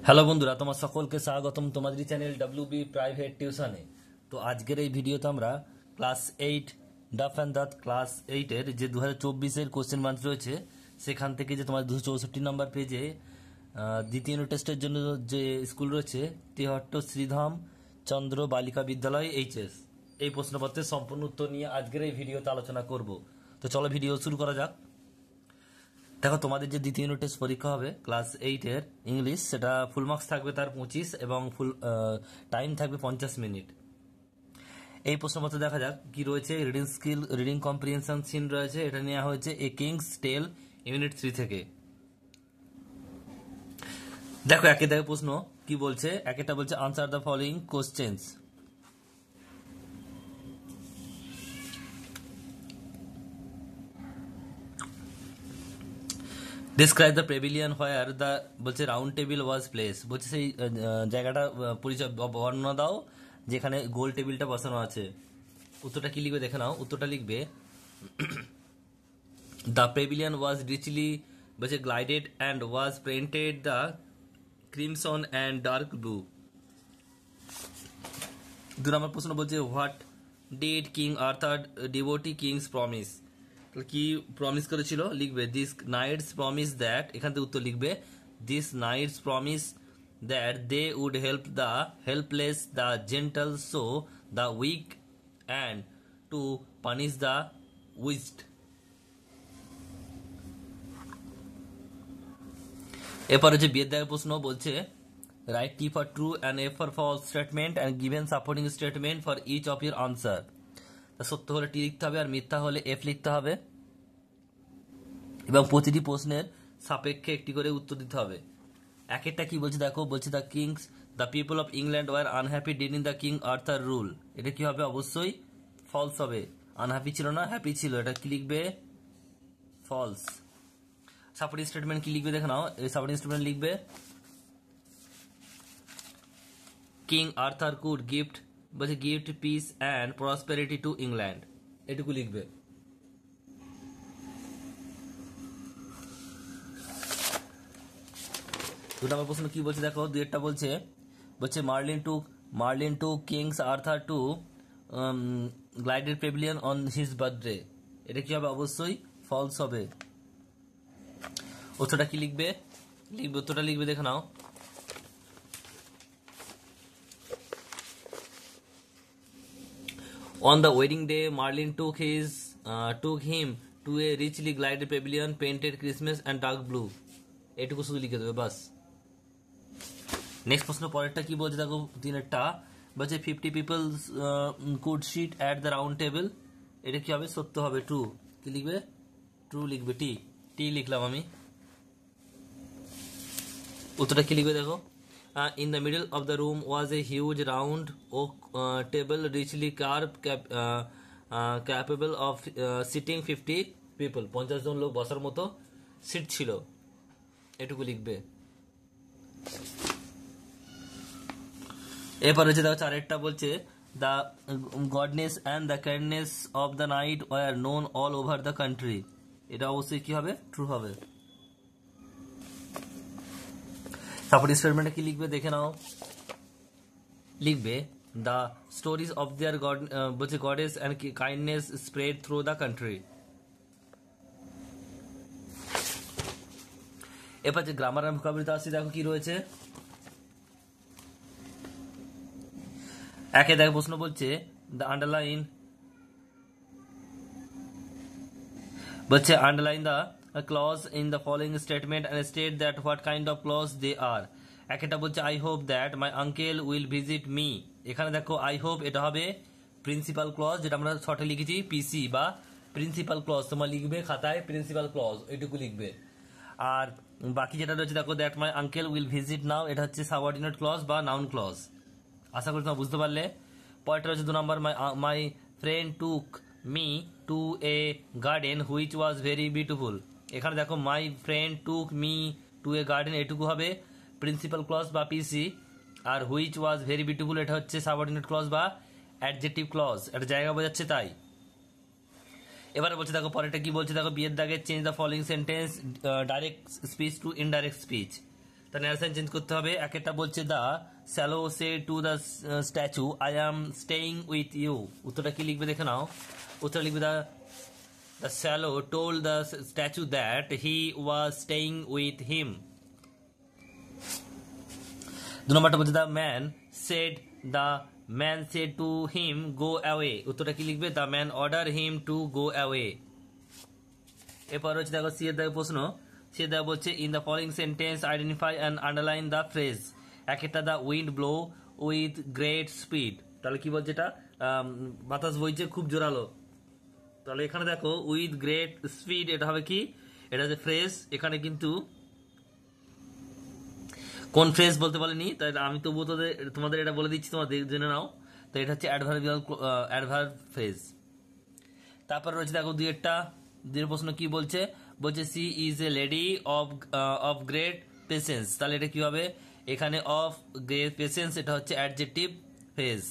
Hello বন্ধুরা, তোমার সকলকে স্বাগতম তোমাদের চ্যানেল ডব্লিউবি প্রাইভেট টিউশনে। তো আজকের এই ভিডিওতে আমরা ক্লাস 8 ডাফ অ্যান্ড দাঁত ক্লাস 8-এর যে 2024-এর কোশ্চেন ব্যাংক রয়েছে সেখান থেকে যে তোমার 264 নম্বর পেজে দ্বিতীয় ইউনিট টেস্টের জন্য যে স্কুল রয়েছে তেহট্ট শ্রীধাম চন্দ্র বালিকা বিদ্যালয় এইচএস, এই প্রশ্নপত্রের সম্পূর্ণ উত্তর নিয়ে আজকের এই ভিডিওতে আলোচনা করব। তো চলো ভিডিও শুরু করা যাক। দেখো, তোমাদের যে দ্বিতীয় ইউনিট টেস্ট পরীক্ষা হবে ক্লাস 8-এর ইংলিশ, সেটা ফুল মার্কস থাকবে তার 25 এবং ফুল টাইম থাকবে 50 মিনিট। এই প্রশ্নপত্রে দেখা যাক কি রয়েছে। Reading skill, reading comprehension seen রয়েছে, এটা নেওয়া হয়েছে এ কিংস টেল ইউনিট 3 থেকে। দেখো একে দেখে প্রশ্ন কি বলছে, একটা বলছে answer the following questions. Describe the pavilion where the বলছে রাউন্ড টেবিল ওয়াজ প্লেস, বলছে সেই জায়গাটা পরিচয় বর্ণনা দাও যেখানে গোল টেবিলটা বসানো আছে। উত্তরটা কি লিখবে দেখে নাও। উত্তরটা লিখবে দ্য প্যাভিলিয়ন ওয়াজ রিচলি বলছে glided and was painted the crimson and dark blue. 2 নম্বর প্রশ্ন বলছে what did King Arthur devote kings promise, কি প্রমিস করেছিল লিখবে দিস নাইটস প্রমিস দ্যাট, এখান থেকে উত্তর লিখবে this knights promise that they would help the helpless the gentle so the weak and to punish the wist. এরপর হচ্ছে বিয়ের দাগের প্রশ্ন বলছে write T for true and F for false statement and given supporting statement for each of your answer. সত্য হলে টি লিখতে হবে আর মিথ্যা হলে এফ লিখতে হবে এবং প্রতিটি প্রশ্নের সাপেক্ষে একটি করে উত্তর দিতে হবে। এক একটা কি বলছে দেখো, বলছে the kings the people of England were unhappy during the King Arthur rule, এটা কি হবে অবশ্যই ফলস হবে। আনহ্যাপি ছিল না, হ্যাপি ছিল, এটা কি লিখবে ফলস। সাপোর্টিং স্টেটমেন্ট কি লিখবে দেখে নাও। এই সাপোর্টিং স্টেটমেন্ট লিখবে কিং আর্থার কুড গিফট বলছে gift piece and prosperity to England, এটুকু লিখবে। দু নম্বর প্রশ্ন কি বলছে দেখো, দুইটা বলছে Merlin to kings Arthur to glided pavilion on his birthday, এটা কি হবে অবশ্যই ফলস হবে। উত্তরটা কি লিখবে উত্তরটা লিখবে দেখে নাও। On the wedding day, Marlin took him to a richly glided pavilion painted Christmas and dark blue. এটুকু শুধু লিখে দেবে বাস। নেক্সট প্রশ্ন পরেরটা কি বলছে দেখো, 3-টা বলছে 50 people could seat at the round table, এটা কি হবে সত্য হবে, ট্রু। কি লিখবে ট্রু লিখবে, টি লিখলাম আমি। উত্তরটা কি লিখবে দেখো, in the middle of the room was a huge round oak table richly carved capable of sitting 50 people, 50 জন লোক বসার মতো সিট ছিল, এটুকু লিখবে। এরপর হচ্ছে দেখো চারেরটা বলছে the goodness and the kindness of the night war known all over the country, এটা অবশ্যই কি হবে ট্রু হবে। সাপোর্টিং স্টেটমেন্টে কি লিখবে দেখে নাও। লিখবে the stories of their god বলছে goddess and kindness spread through the country. এরপর যে গ্রামার অ্যান্ড ভোকাবুলারিতে আসছি দেখো কি রয়েছে। একে দেখো প্রশ্ন বলছে the underline the clause in the following statement and state that what kind of clause they are. একটা বলছে I hope that my uncle will visit me, এখানে দেখো I hope এটা হবে প্রিন্সিপাল ক্লজ, যেটা আমরা শর্টে লিখেছি পিসি বা প্রিন্সিপাল ক্লজ, তোমার লিখবে খাতায় প্রিন্সিপাল ক্লজ, এটুকু লিখবে। আর বাকি যেটা রয়েছে দেখো that my uncle will visit now, এটা হচ্ছে সাবঅর্ডিনেট ক্লজ বা নাউন ক্লজ। আশা করি তোমরা বুঝতে পারলে। পরেরটা রয়েছে 2 number my friend took me to a garden which was very beautiful, এখানে দেখো my friend took me to a garden, এটুকু হবে প্রিন্সিপাল ক্লজ বা পিসি। আর হুইচ ওয়াজ ভেরি বিউটিফুল এটা হচ্ছে সাবঅর্ডিনেট ক্লজ বা অ্যাডজেক্টিভ ক্লজ, এটা জায়গা বোঝাচ্ছে তাই। এবারে বলছে দেখো পরেরটা কি বলছে দেখো, বিয়ের দাগে change the following sentence direct speech to indirect speech. তার ন্যারেশন চেঞ্জ করতে হবে। একটা বলছে the swallow said to the statue I am staying with you. উত্তরটা কি লিখবে দেখে নাও। উত্তর লিখবে the swallow told the statue that he was staying with him. 2 নম্বরটা বলছে the man said to him go away. উত্তরটা কি লিখবে? The man order him to go away. এরপর হচ্ছে দেখো সি এর দেখো প্রশ্ন। সি এর দেখো বলছে in the following sentence identify and underline the phrase. একটা the wind blow with great speed. তাহলে কি বলছে এটা? বাতাস বইছে খুব জোরালো। তাহলে এখানে দেখো উইথ গ্রেট স্পিড, এটা হবে কি? এটা হচ্ছে ফ্রেজ। এখানে কিন্তু কোন ফ্রেজ বলতে পারেনি, তাই আমি তবুও তোমাদের এটা বলে দিচ্ছি, তোমরা জেনে নাও। তো এটা হচ্ছে অ্যাডভার্ব ফ্রেজ। তারপর রয়েছে দেখো দুইয়ের প্রশ্ন কি বলছে? বলছে she is a lady of great patience. তাহলে এটা কি হবে? এখানে অফ গ্রেট পেশেন্স, এটা হচ্ছে অ্যাডজেক্টিভ ফ্রেজ।